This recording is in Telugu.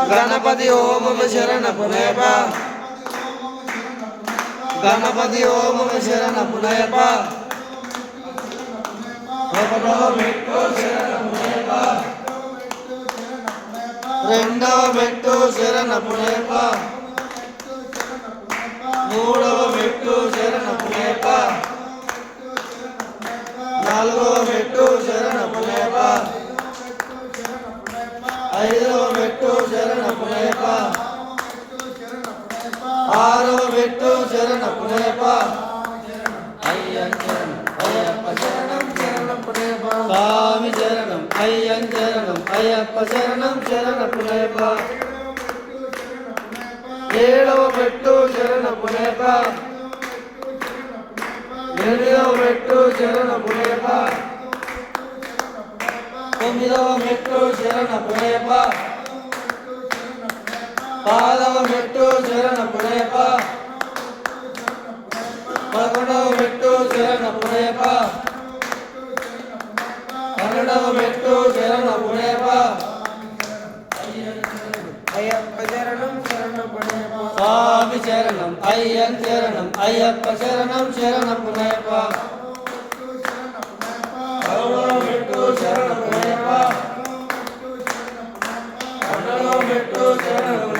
గణపతి ఓం మమ శరణపునయప గణపతి ఓం మమ శరణపునయప ఒకటవ మెట్టు శరణపునయప రెండవ మెట్టు శరణపునయప మూడవ మెట్టు శరణపునయప నాలుగవ మెట్టు శరణపునయప ఐదవ మెట్టు శరణపునయప ఆరవ మెట్టు శరణపునయప అయ్యప్ప శరణం శరణపునయప స్వామి శరణం అయ్యన్ శరణం అయ్యప్ప శరణం శరణపునయప ఏడవ మెట్టు శరణపునయప ఎనిమిదవ మెట్టు శరణపునయప తొమ్మిదవ మెట్టు శరణపునయప పదవ మెట్టు శరణపునయప పదకొండవ మెట్టు శరణపునయప పన్నెండవ మెట్టు శరణపునయప అయ్యప్ప శరణం శరణపునయప స్వామి శరణం అయ్యన్ శరణం అయ్యప్ప శరణం శరణపునయప పదమూడవ మెట్టు శరణపునయప పన్నెండవ మెట్టు శరణం